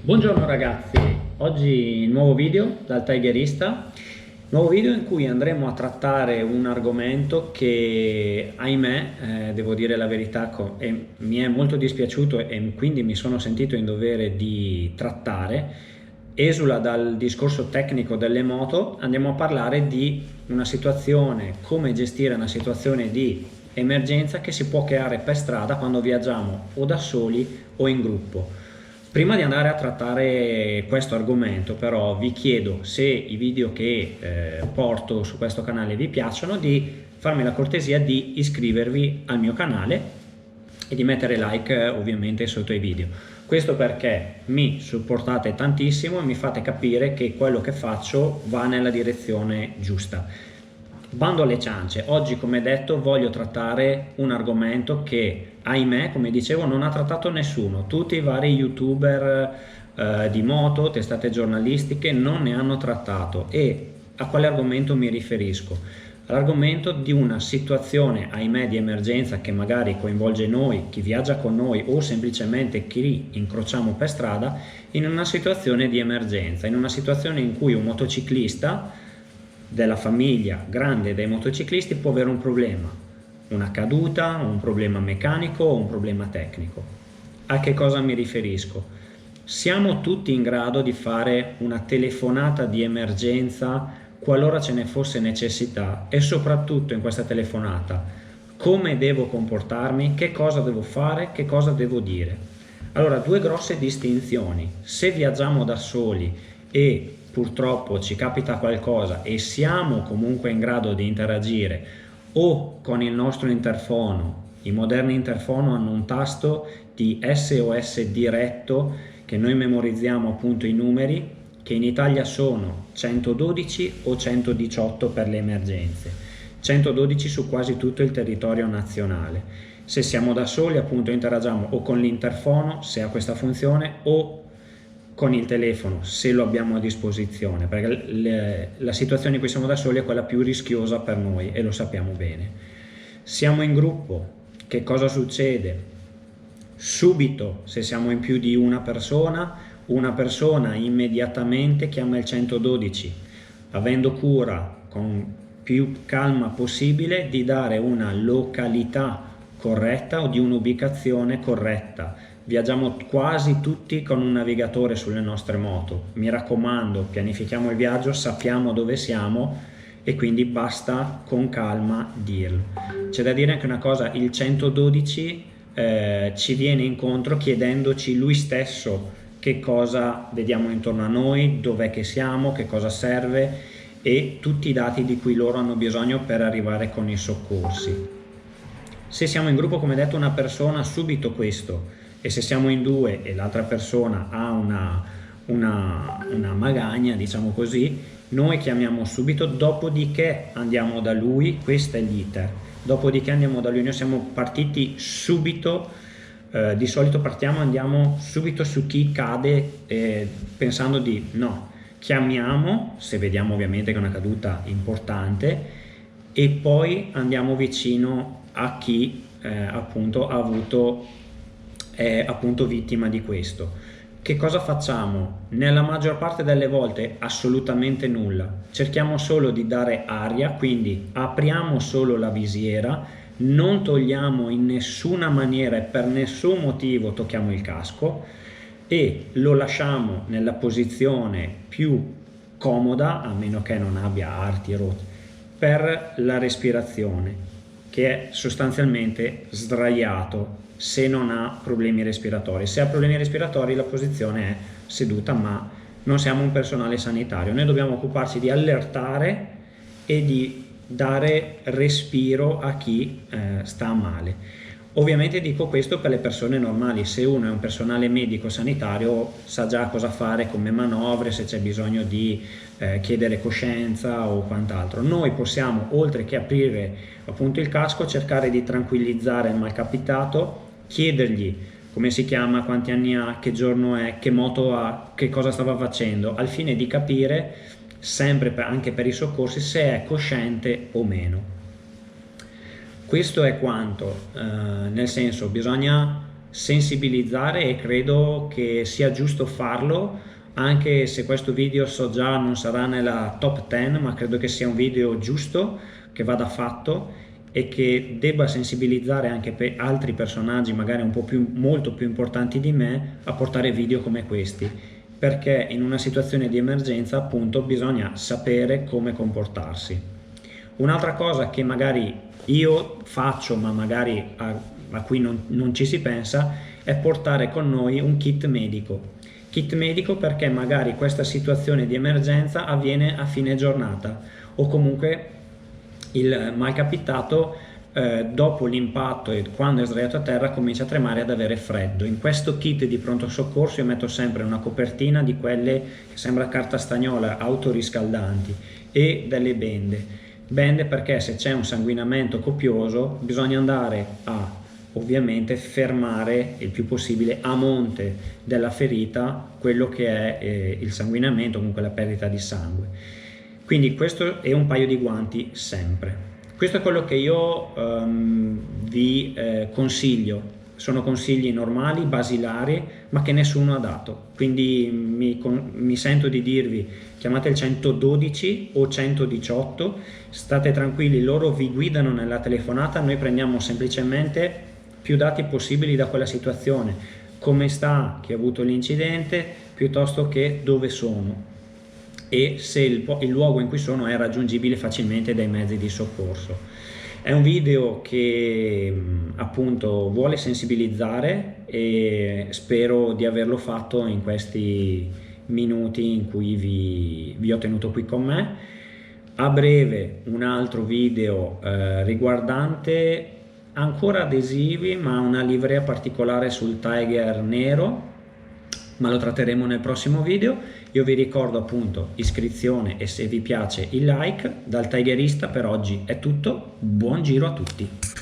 Buongiorno ragazzi, oggi nuovo video dal Tigerista, nuovo video in cui andremo a trattare un argomento che ahimè, devo dire la verità, mi è molto dispiaciuto e quindi mi sono sentito in dovere di trattare. Esula dal discorso tecnico delle moto, andiamo a parlare di una situazione, come gestire una situazione di emergenza che si può creare per strada quando viaggiamo o da soli o in gruppo. Prima di andare a trattare questo argomento, però, vi chiedo, se i video che porto su questo canale vi piacciono, di farmi la cortesia di iscrivervi al mio canale e di mettere like ovviamente sotto i video. Questo perché mi supportate tantissimo e mi fate capire che quello che faccio va nella direzione giusta. Bando alle ciance, oggi come detto voglio trattare un argomento che ahimè, come dicevo, non ha trattato nessuno. Tutti i vari youtuber di moto, testate giornalistiche non ne hanno trattato. E a quale argomento mi riferisco? All'argomento di una situazione ahimè di emergenza che magari coinvolge noi, chi viaggia con noi o semplicemente chi incrociamo per strada in una situazione di emergenza, in una situazione in cui un motociclista della famiglia grande dei motociclisti può avere un problema, una caduta, un problema meccanico o un problema tecnico. A che cosa mi riferisco? Siamo tutti in grado di fare una telefonata di emergenza qualora ce ne fosse necessità, e soprattutto in questa telefonata come devo comportarmi, che cosa devo fare, che cosa devo dire. Allora, due grosse distinzioni: se viaggiamo da soli e purtroppo ci capita qualcosa e siamo comunque in grado di interagire o con il nostro interfono. I moderni interfono hanno un tasto di SOS diretto che noi memorizziamo appunto i numeri, che in Italia sono 112 o 118 per le emergenze, 112 su quasi tutto il territorio nazionale. Se siamo da soli appunto interagiamo o con l'interfono, se ha questa funzione, o con il telefono, se lo abbiamo a disposizione, perché la situazione in cui siamo da soli è quella più rischiosa per noi e lo sappiamo bene. Siamo in gruppo, che cosa succede? Subito, se siamo in più di una persona immediatamente chiama il 112, avendo cura con più calma possibile di dare una località corretta o di un'ubicazione corretta. Viaggiamo quasi tutti con un navigatore sulle nostre moto. Mi raccomando, pianifichiamo il viaggio, sappiamo dove siamo e quindi basta con calma dirlo. C'è da dire anche una cosa: il 112 ci viene incontro chiedendoci lui stesso che cosa vediamo intorno a noi, dov'è che siamo, che cosa serve e tutti i dati di cui loro hanno bisogno per arrivare con i soccorsi. Se siamo in gruppo, come detto, una persona subito questo, e se siamo in due e l'altra persona ha una magagna, diciamo così, noi chiamiamo subito, dopodiché andiamo da lui. Questo è l'iter. Dopodiché andiamo da lui. Noi siamo partiti subito, di solito andiamo subito su chi cade, pensando di no, chiamiamo se vediamo ovviamente che è una caduta importante, e poi andiamo vicino a chi appunto ha avuto, è appunto vittima di questo. Che cosa facciamo? Nella maggior parte delle volte assolutamente nulla, cerchiamo solo di dare aria, quindi apriamo solo la visiera, non togliamo in nessuna maniera e per nessun motivo tocchiamo il casco e lo lasciamo nella posizione più comoda, a meno che non abbia arti rotti, per la respirazione, che è sostanzialmente sdraiato se non ha problemi respiratori. Se ha problemi respiratori la posizione è seduta, ma non siamo un personale sanitario. Noi dobbiamo occuparci di allertare e di dare respiro a chi sta male. Ovviamente dico questo per le persone normali. Se uno è un personale medico sanitario sa già cosa fare come manovre, se c'è bisogno di chiedere coscienza o quant'altro. Noi possiamo, oltre che aprire appunto il casco, cercare di tranquillizzare il malcapitato, chiedergli come si chiama, quanti anni ha, che giorno è, che moto ha, che cosa stava facendo, al fine di capire, sempre anche per i soccorsi, se è cosciente o meno. Questo è quanto, nel senso, bisogna sensibilizzare e credo che sia giusto farlo, anche se questo video so già non sarà nella top 10, ma credo che sia un video giusto, che vada fatto e che debba sensibilizzare anche per altri personaggi magari molto più importanti di me a portare video come questi, perché in una situazione di emergenza appunto bisogna sapere come comportarsi. Un'altra cosa che magari io faccio ma magari a cui non ci si pensa è portare con noi un kit medico. Kit medico perché magari questa situazione di emergenza avviene a fine giornata o comunque il malcapitato dopo l'impatto e quando è sdraiato a terra comincia a tremare e ad avere freddo. In questo kit di pronto soccorso io metto sempre una copertina di quelle che sembra carta stagnola, autoriscaldanti, e delle bende perché se c'è un sanguinamento copioso bisogna andare a ovviamente fermare il più possibile a monte della ferita quello che è il sanguinamento, comunque la perdita di sangue. Quindi questo è un paio di guanti sempre. Questo è quello che io vi consiglio. Sono consigli normali, basilari, ma che nessuno ha dato. Quindi mi sento di dirvi: chiamate il 112 o 118, state tranquilli, loro vi guidano nella telefonata, noi prendiamo semplicemente più dati possibili da quella situazione, come sta chi ha avuto l'incidente, piuttosto che dove sono e se il luogo in cui sono è raggiungibile facilmente dai mezzi di soccorso. È un video che appunto vuole sensibilizzare e spero di averlo fatto in questi minuti in cui vi ho tenuto qui con me. A breve un altro video riguardante ancora adesivi, ma una livrea particolare sul Tiger nero, ma lo tratteremo nel prossimo video. Io vi ricordo appunto iscrizione e se vi piace il like. Dal Tigerista per oggi è tutto, buon giro a tutti.